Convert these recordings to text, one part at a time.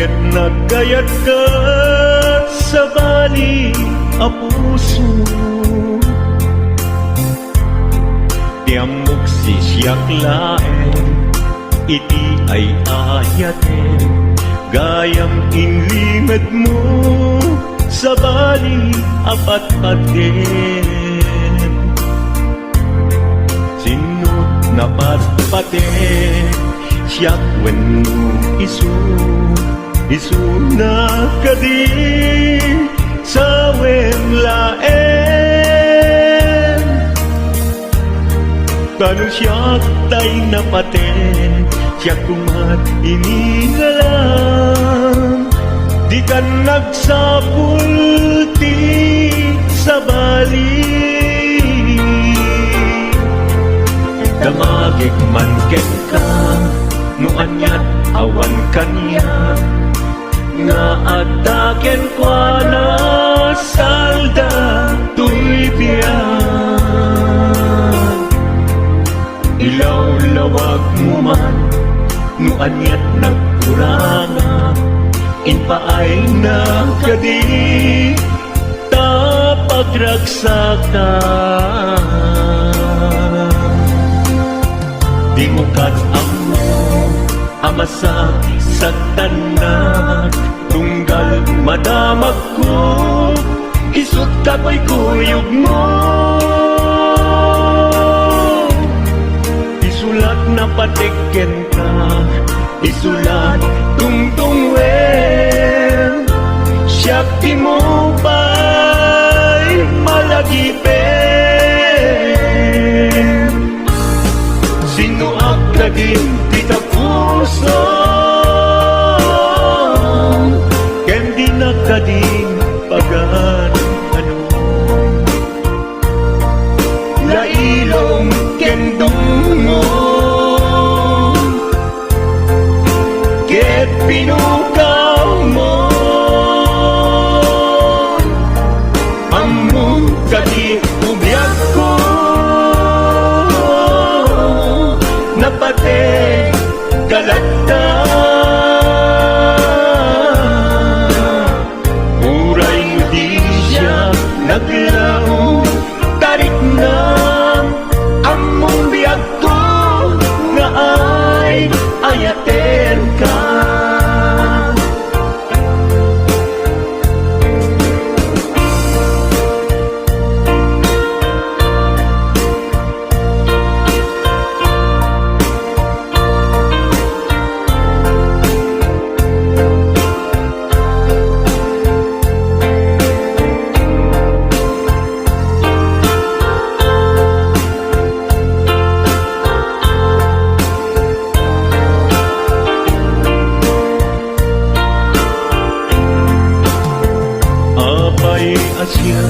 ket nagkayat ka sa bali a puso. Tiamok sisyak laeng, iti ay ayaten, gayam inlimad mo sa bali apat-paten. Sinut na patpaten, siyak wenno isu na kadi sa wemlaen. Tanong siyak tay napaten, siyak kumat inigalam, di ka nagsapulti sa bali. Damagig man ken ka, no anyat awan kanya, nga ataken kwa na salda tuy biyan. Ilaw-lawag mo man, no anyat nagkuranga, inpaay na kadi tapagragsakan. Di mo kat-amo amasa sa tanan, tunggal madamag ko, isut kapoy kuyog mo. Isulat na patiken ka, isulat tungtungwen, siyak di mo ba'y malagipin. Sino ak naging kita puso, ken di nakading pagan ano. Lailong ken dungo, ket pinukaw mo, among kadi ubyak ko, napate galata. Uray mo di siya naglaw, tarik na among biyag ko, nga ay ayaten ka. Asya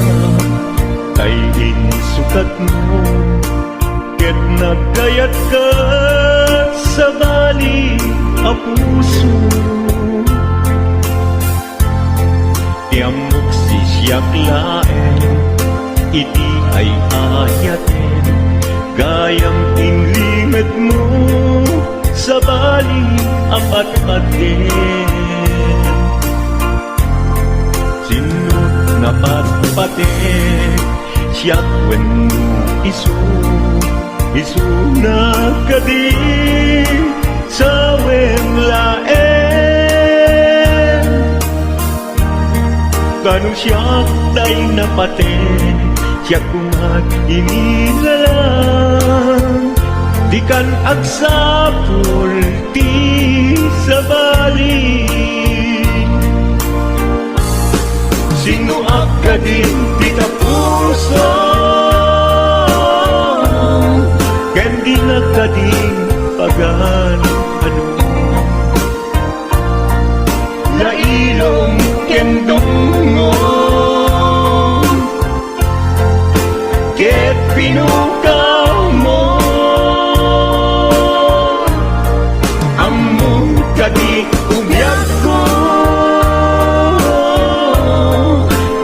kay insukat mo, ket nagkayat ka sa bali a puso. Tiamok sisyak laeng, iti ay ayaten, gayam inlimad mo sa bali apat-paten. Napatpaten, siyak wenno isu na kadi sa wemlaen. Kanong siyak tay napaten, siyak kumat inigalang, di kan agsapul ti sa bali. Sino ak kading kita puso, ken di nakading pagan ano. Lailong ken dungo, ket pinukaw mo, among kadi umyak ko,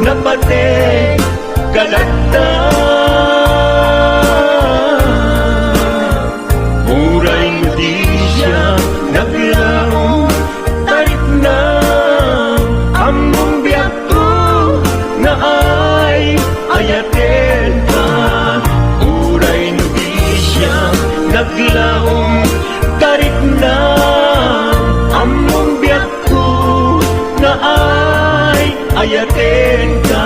napate galata. Uray mo di siya naglaw, tarik na yakin ka.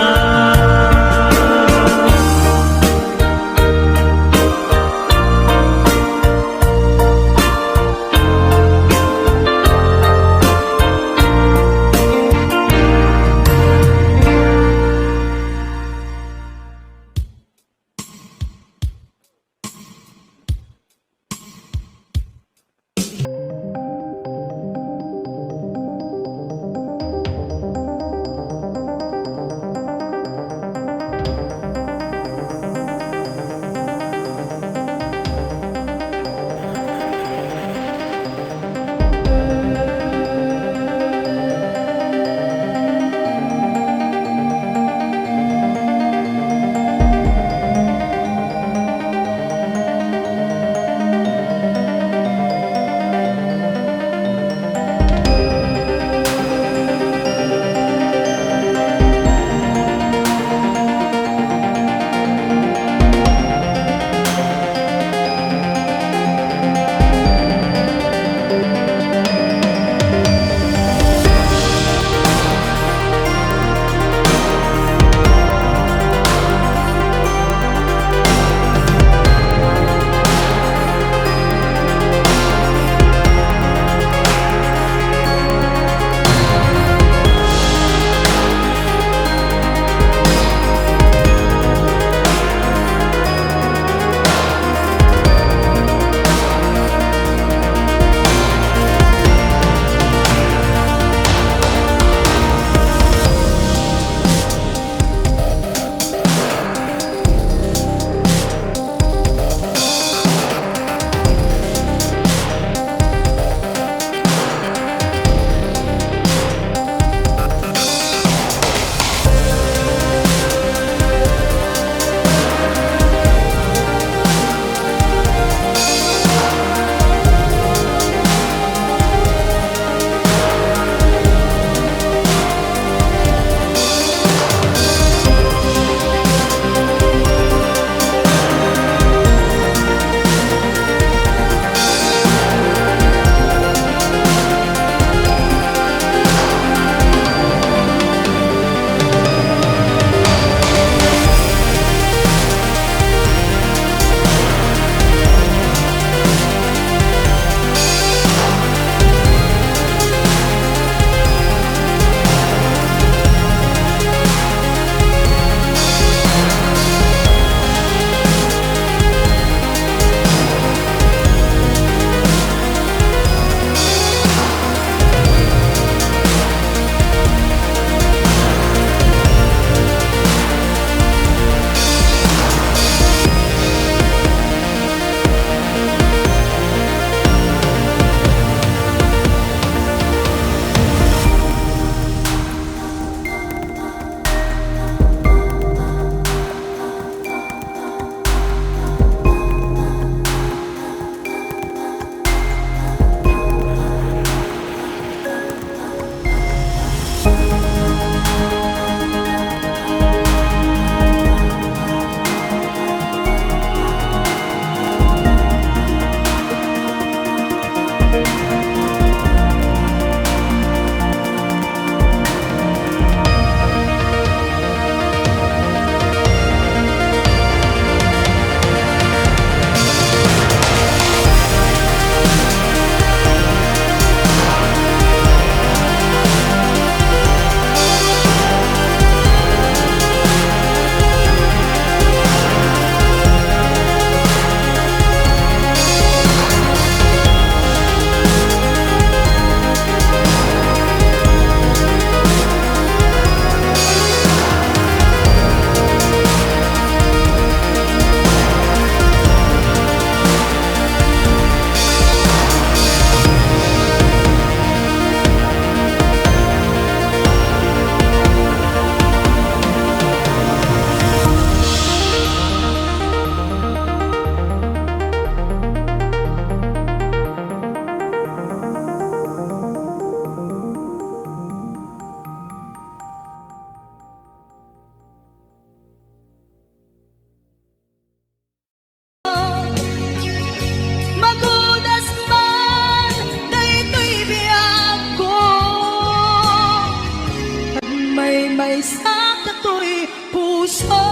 sa kato'y puso.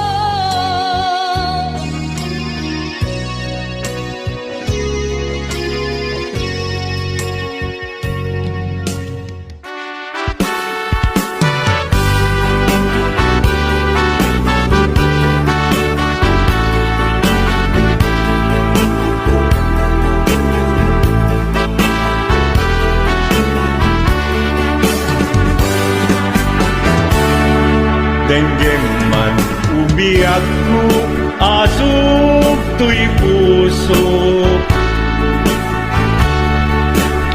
Denggem man umiyak ko, asok to'y puso.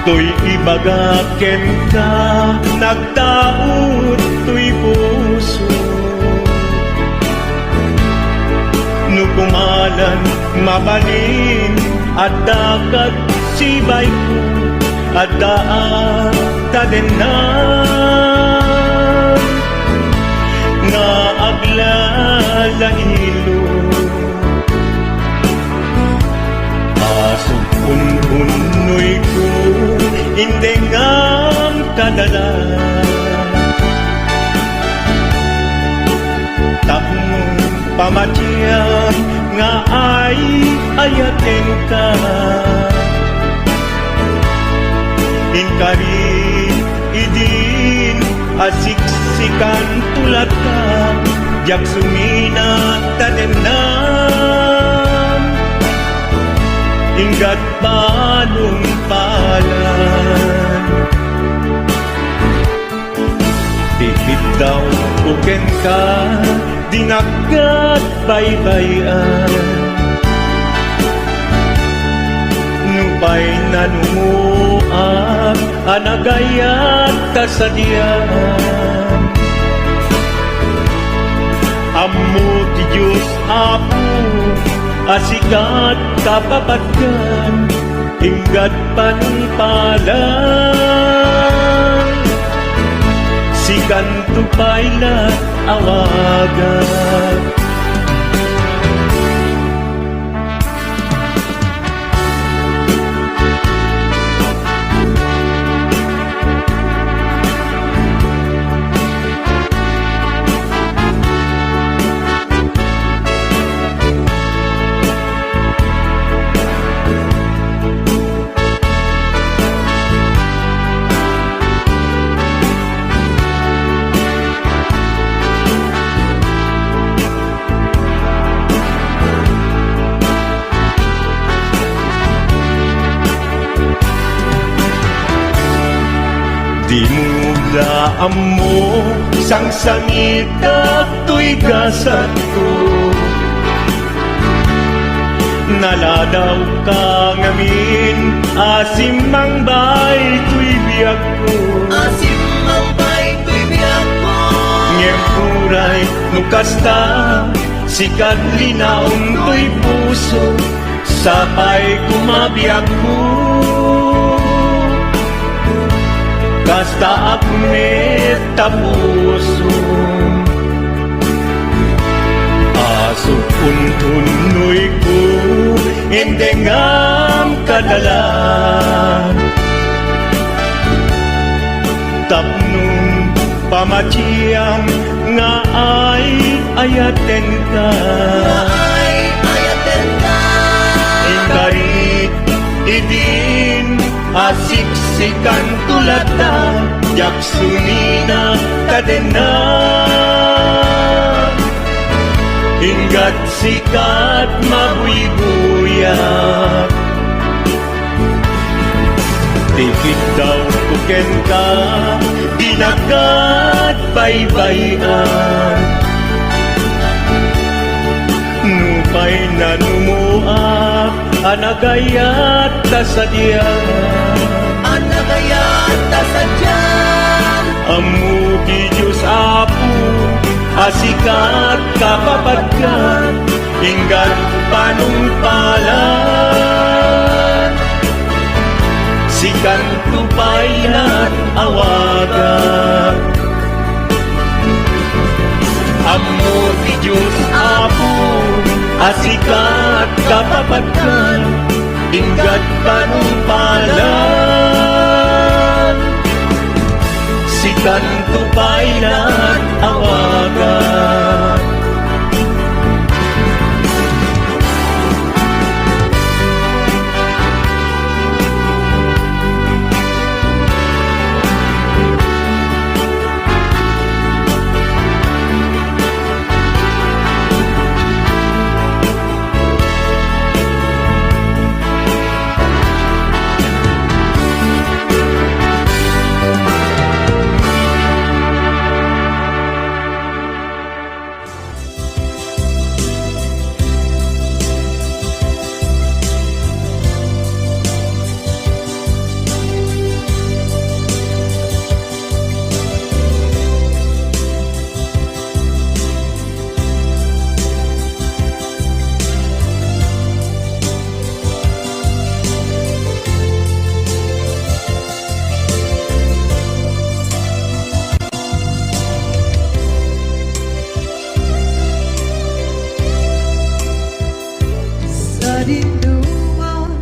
To'y ibagaken ka, nagtaot to'y puso. Nukumalan, mabalin, at dakat sibay ko, at daan tadenan. Nga aglalahilo asog unhunoy ko hindi nga kadala tapong pamatyan nga ay ayaten ka inkari idin asiksikan tulad ka jak sumina tadenan inggat balong palan titip daw buken ka dinagat baybayan nupay nanumuak anagayat kasadyan Ammo ti Diyos Apo asikat kapapatgan inggat panpalan sikan tupayla awagan Di mo daan mo sang sangit at to'y gasat ko Naladaw ka ngamin asim mang bay to'y biyak ko Asim ang bay ko'y biyak ko Ngem kuray nukasta sikat linaon to'y puso Sapay kumabiyak ko Kasta apmet tapuso Aso puntunoy ko Indengam kadalan Tapnong pamatiyang Nga ay ayaten ka Ay ayaten ka Ingarit idin asiksikan tulad na jaksumina kadena inggat sikat mabuy-buyak tikit daw kuken ka dinagat baybayan nupay na numuak anagayat kasadyan Anagayat tasadyan Amu ki Diyos Apo asikat kapapatgan inggat panumpalan sikan tupaylan awagan Amu ki Diyos Apo asikat kapapatgan inggat panumpalan sikan ko pa'y nag-awagan. Sa dinuman,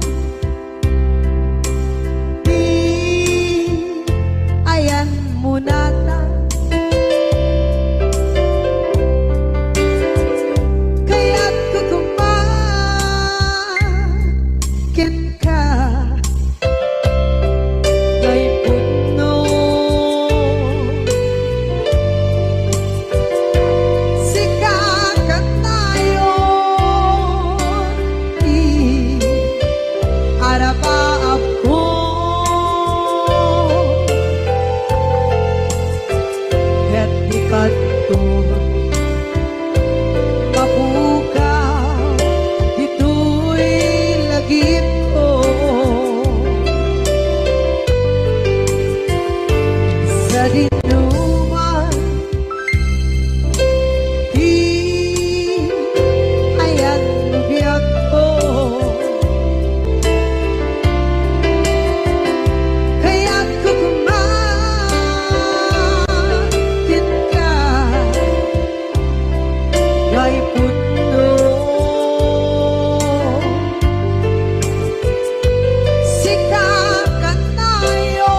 di ayan mo nata. Kaya't kukumakin ka kay puno. Sikat tayo arapa ako ket ikat to mabukaw ito'y lagip ko sa dinuman di ayan biyak ko. Kaya't kukumakin ka kay puno. Sikat tayo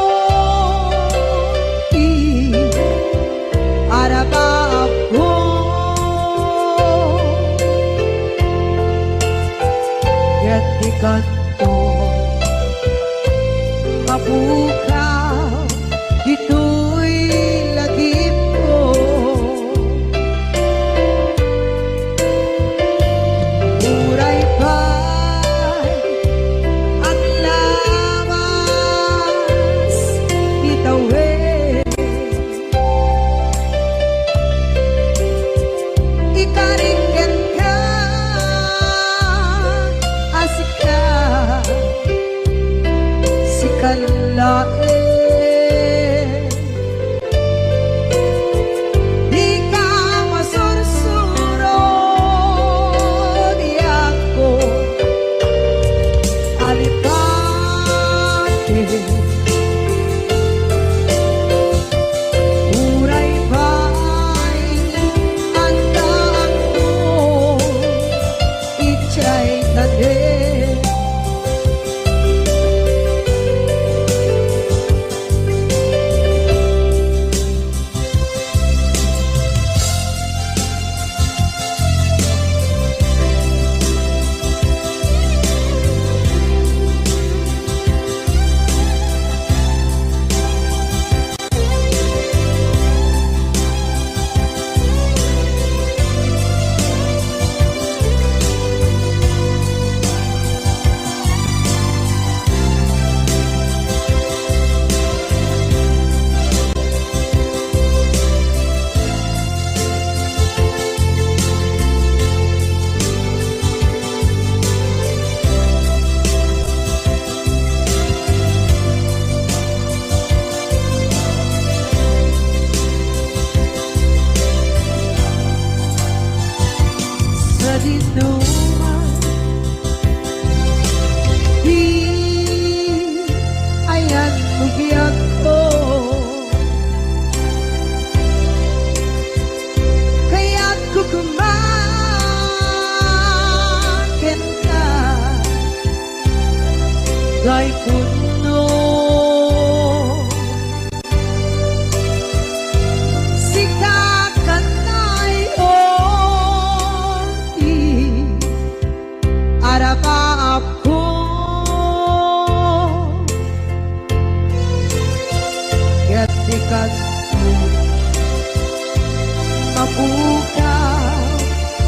mapukaw,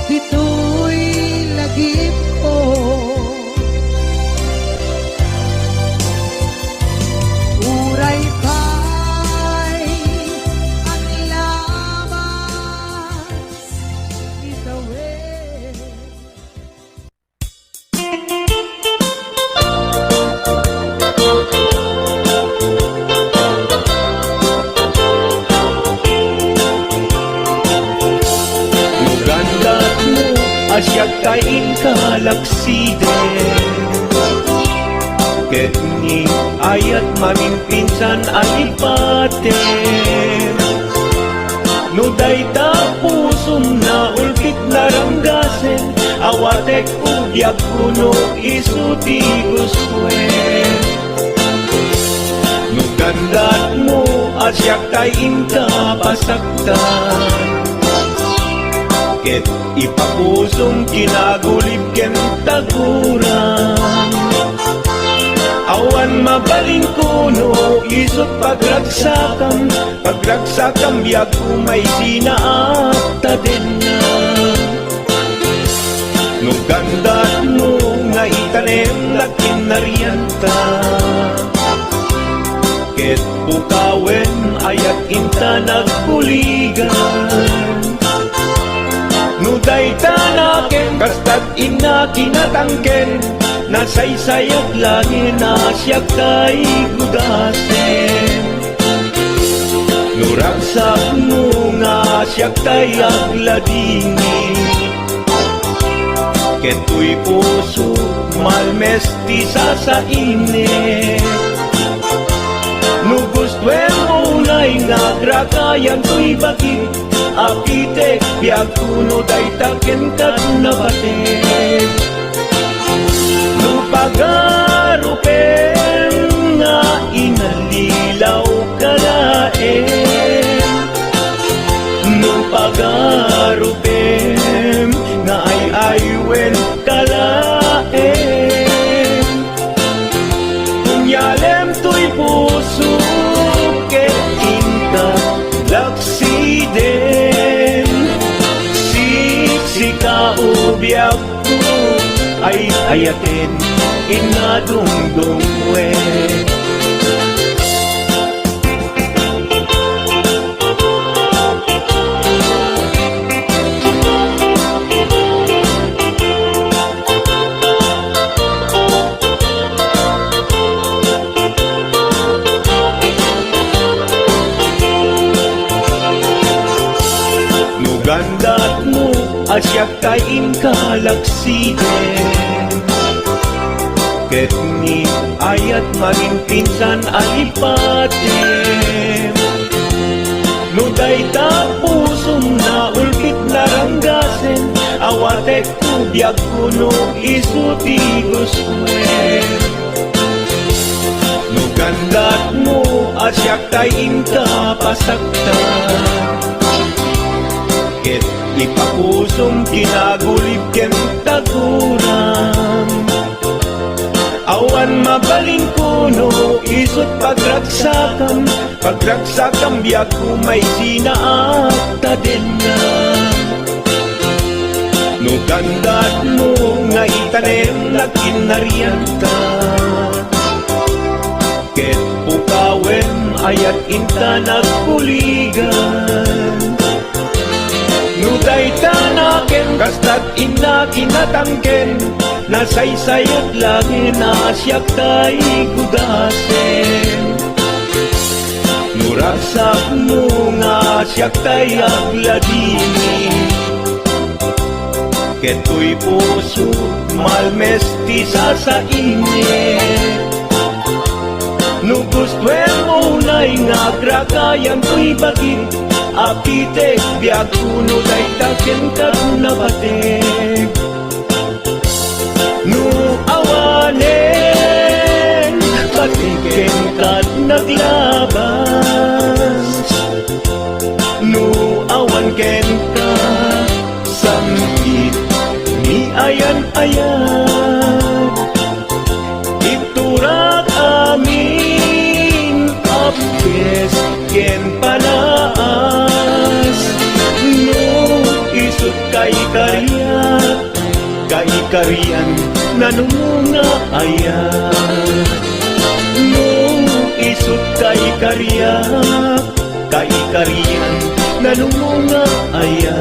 dito'y lagip ko. Uray pa'y ang labas, itawid. Nugandat mo asyak kain kalaksiden Ket ni ayat maminpinsan alipaten Nuday ta pusum na ulpit naranggasen Awatek ubyak kuno isuti guswen Nugandat mo asyak kain kapasaktan Ket ipapusong kinagulib ken taguran Awan mabalin kuno isot pagragsakam biag umay sinaata din na Nugandat mo nga itanem na kinarianta Ket pukawen ayat inta nagpuligan Nuday tanaken kastat ina kinatangken Nasaysayat langin asyak kay gudasen Nuragsak mo nga asyak kay agladini Keto'y puso malmesti sa init Nugustwen mo na'y nagrakayan to'y bakit Apitek biag kuno day taken kat nabaten Nupagarupen nga inalilaw kalaen Nupagarupen nga ay aywen kalaen Kunyalem to'y puso ket inta laksiden Siksika ubyak ko ay ayatin inadungdungwe Nugandat mo asyak kain kalaksiden Ket ni ayat maginpinsan alipaten Nuday ta pusum na ulpit naranggasen Awatek ubyak kuno isuti guswen Nugandat mo asyak kain kapasaktan Ket ipapusong kinagulib ken taguran Awan mabalin kuno isot pagragsakam biag umay sinaata din na Nugandat mo nga itanem na kinarianta Ket pukawen ayat inta nagpuligan Nuday tanaken kastat ina kinatangken Nasaysayat langin asyak kay gudasen Nuragsak mo nga asyak kay agladini Keto'y puso malmesti sa init Nugustwen mo na'y nagrakayan to'y bakit Apitek biag kuno day taken kat nabatek Nu awanen patiken kat naglabas Nu awan ken ka samkit ni ayan-ayan Iturak amin apkes ken panaas Nu Kari-karian nanunga aya no isut kay karian nanunga aya.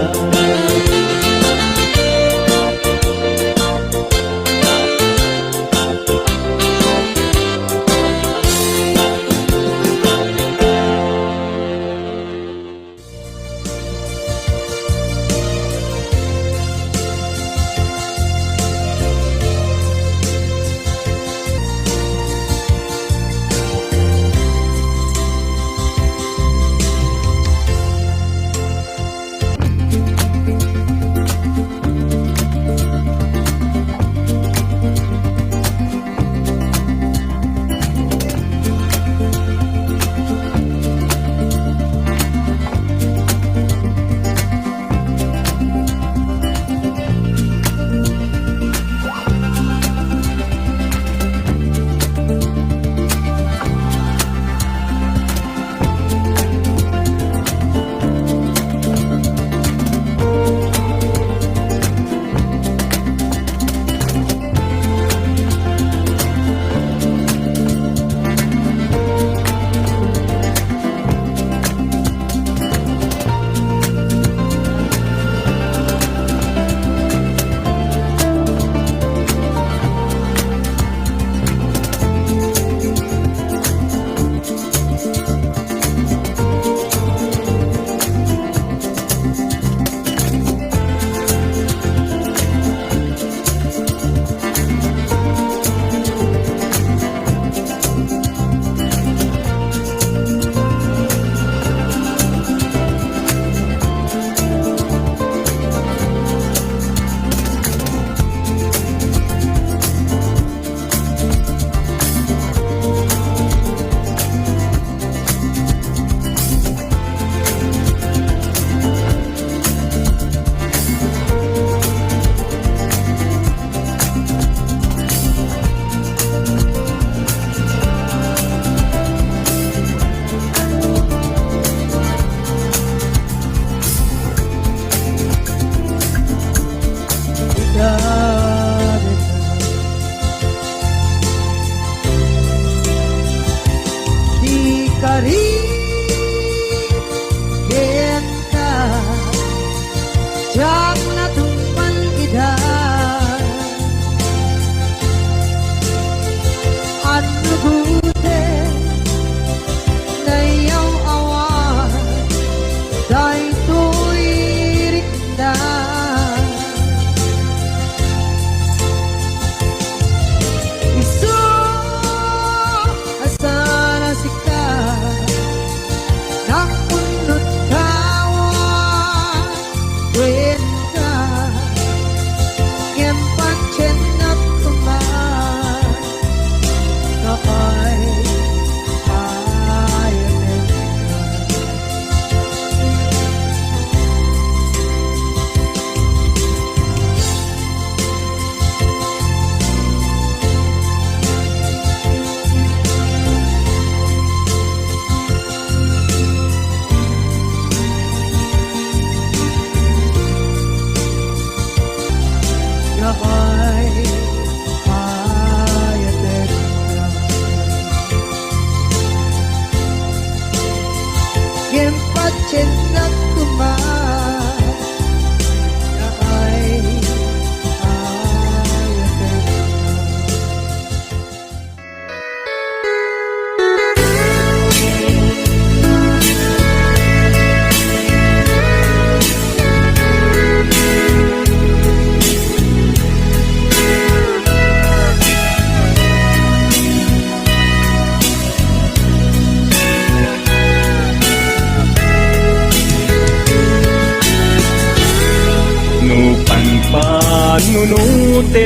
panunutin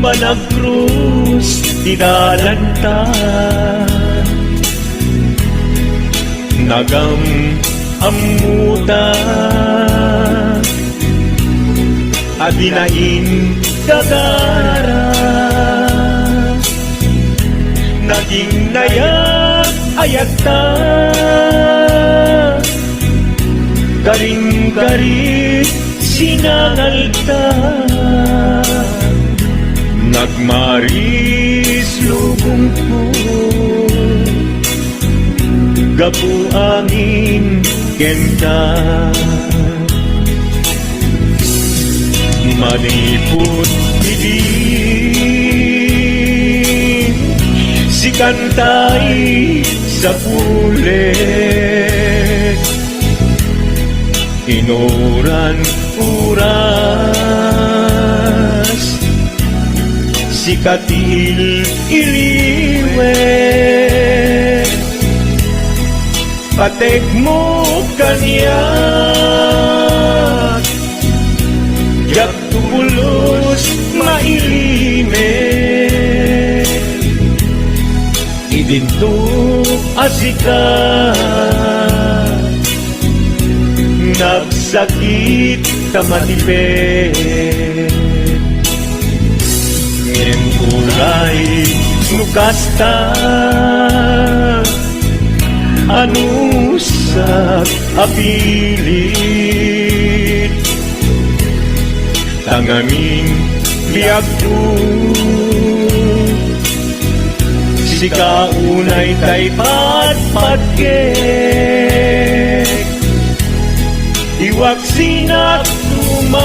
Panagkrus dinalanta Nagam amuta Adinain gagara Naging nayak ayagta Garing-garit sinangalta nagmaris lubong ko gapu angin kenta maniput idin si kantay sa pulet inuran uras si katil iliwet patek mo kanya yak tulus mailimet idinto asika nagsakit tamatipet ngem kulay nukasta anusak apilit tangamin biag tu si kaunay tay patpatgek iwak sinak tuman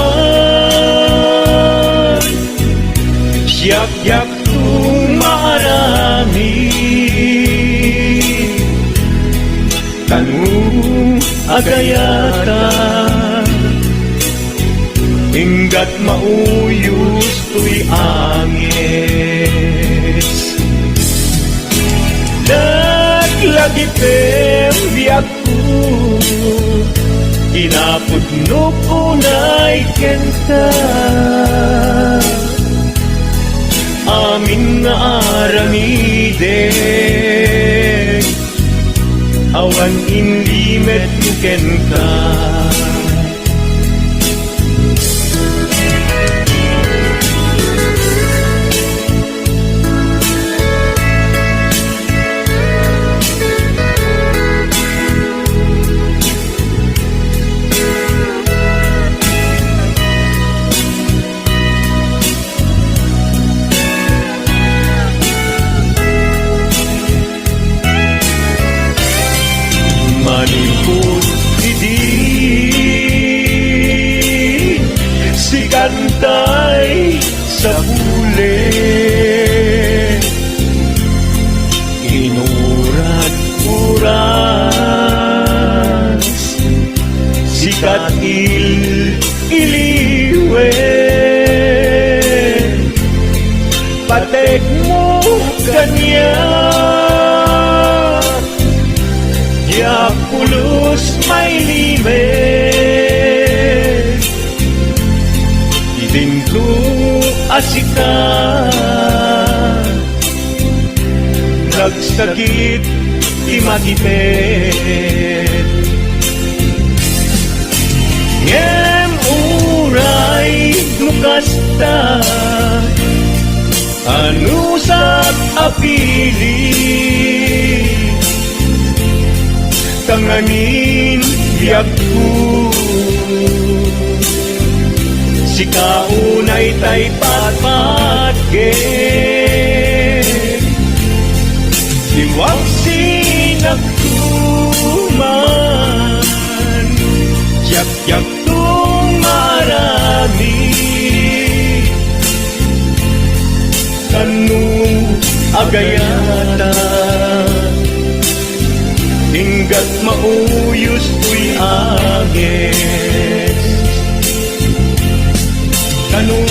siyak-yak tumarami kanu agayata hinggat mauyos tuy angis naglagi pembiyak ko inapudno ko na'y kenta amin nga aramiden awan inlimet kenta maniput idin si kantay sa pulet inurat uras si katil iliwet patek mo kanya ya pulus may limet idinto asika nagsakit imatipet ngem uray nukasta anusak apilit tanganin biag ko si kaunay tay patpatgek iwag sinagtuman yak-yak tumarami kanu agayata hinggat mauyos tuy agis kanu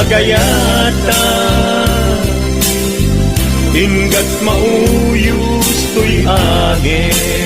agayata hinggat mauyos tuy agis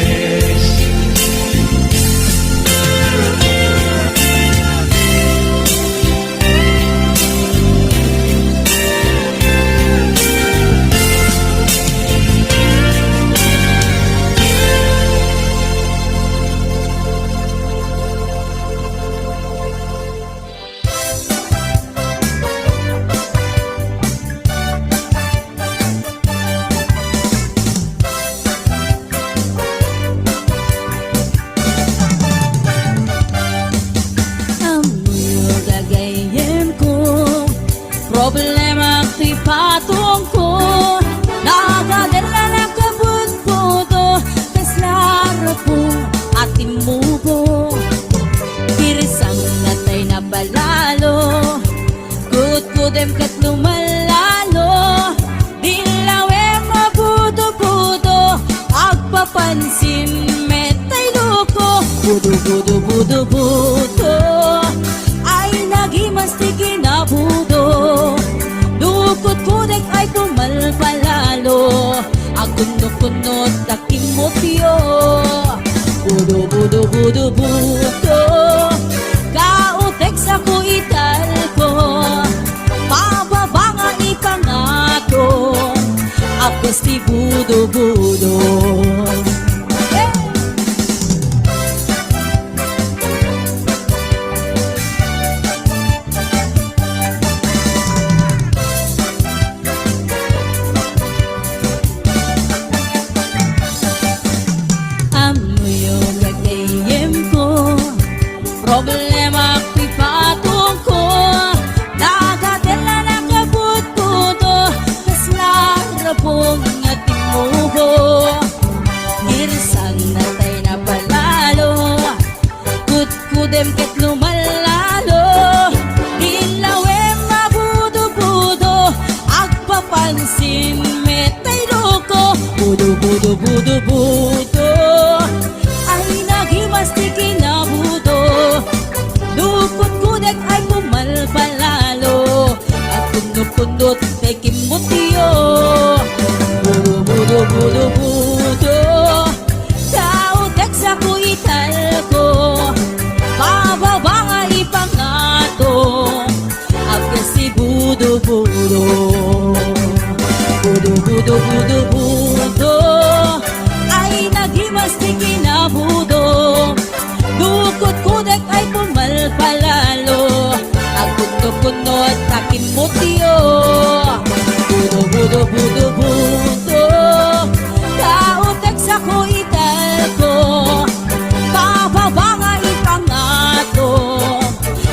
agpapansin metay loko budo budo budo budo ay nagimastig na budo dukot kudek ay pumalpalalo agunod-kunod taking motyo budo budo budo budo kautek sa kuital ko pababa nga ipangato apos ti budo budo problema ko'y patong ko nagadala na kabut-buto kas larapong nga timuho irisang natay na palalo kutkudem ket lumalalo ilawem mabudo-budo agpapansin metay loko budo-budo-budo-budo ay nagimastig na budo dukot kudek ay pumalpalalo at kundot-kundot kay kimutyo budo budo budo budo kautek sa kuital ko pababa nga ipangato agkas si budo budo budo budo budo budo ay nagimastig na budo dukot kudek ay pumalpalalo agkunod-kunod takin mutyo budo budo budo budo kautek sa kuital ko pababa nga ipangato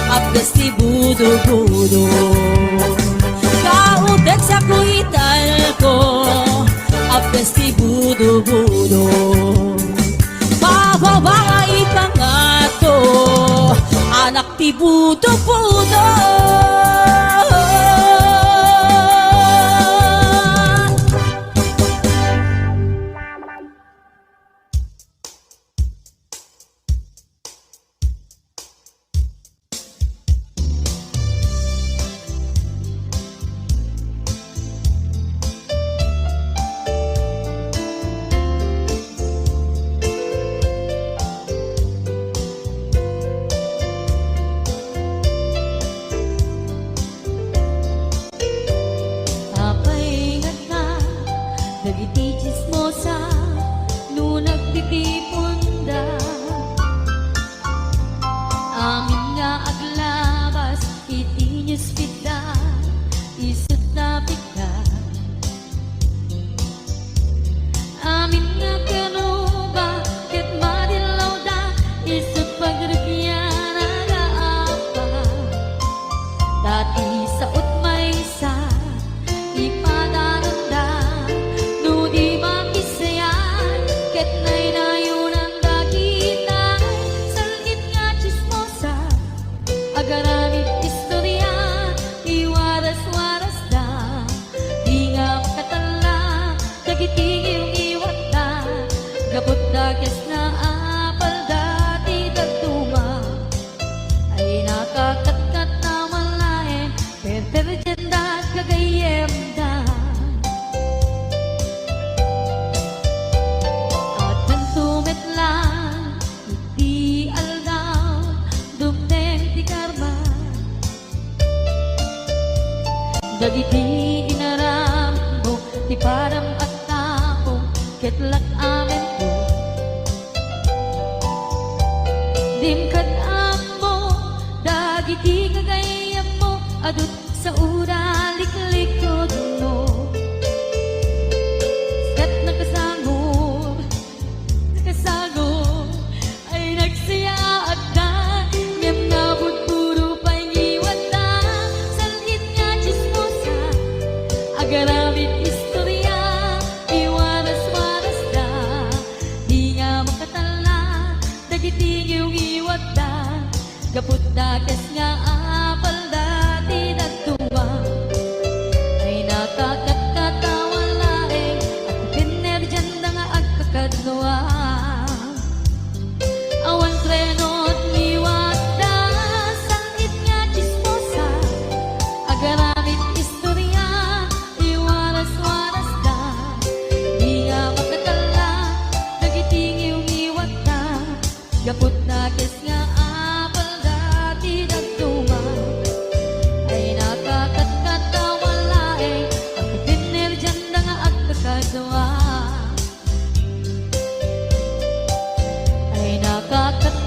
agkas ti budo budo kautek sa kuital ko agkas ti budo budo pababa nga ipangato anak ti budo-budo dagiti chismosa no nagtitipunda amin nga aglabas iti newsfeed isut na pika amin nga kanuba ket madilaw da isut pagrugyan agaapa dati sa utmay sa ipadaranda di makisayan ket nay nayunan dakita salgit nga chismosa agaramit istorya iwaras-waras da di nga makatala dagiti iwat da gapot da kes na apal dati dagtuma ay nakakatkat na malaen detergent da kagayem da iti aldaw dumdeng ti karma dagiti inaram mo ti param at tao ketlak amen ko dimkad ammo dagiti kagayam mo adut sa ura liklikod mo ket nakasangod ay nagsaya at da ngem nabot puro pa'y ngiwat da salgit nga chismosa agaramit istorya iwaras-waras da di nga makatala dagiti iwat da gaput da kes nga apal dati dagtuwa ay nakakatkatawa laeng at pinerjan da nga agkakadluwa Kakat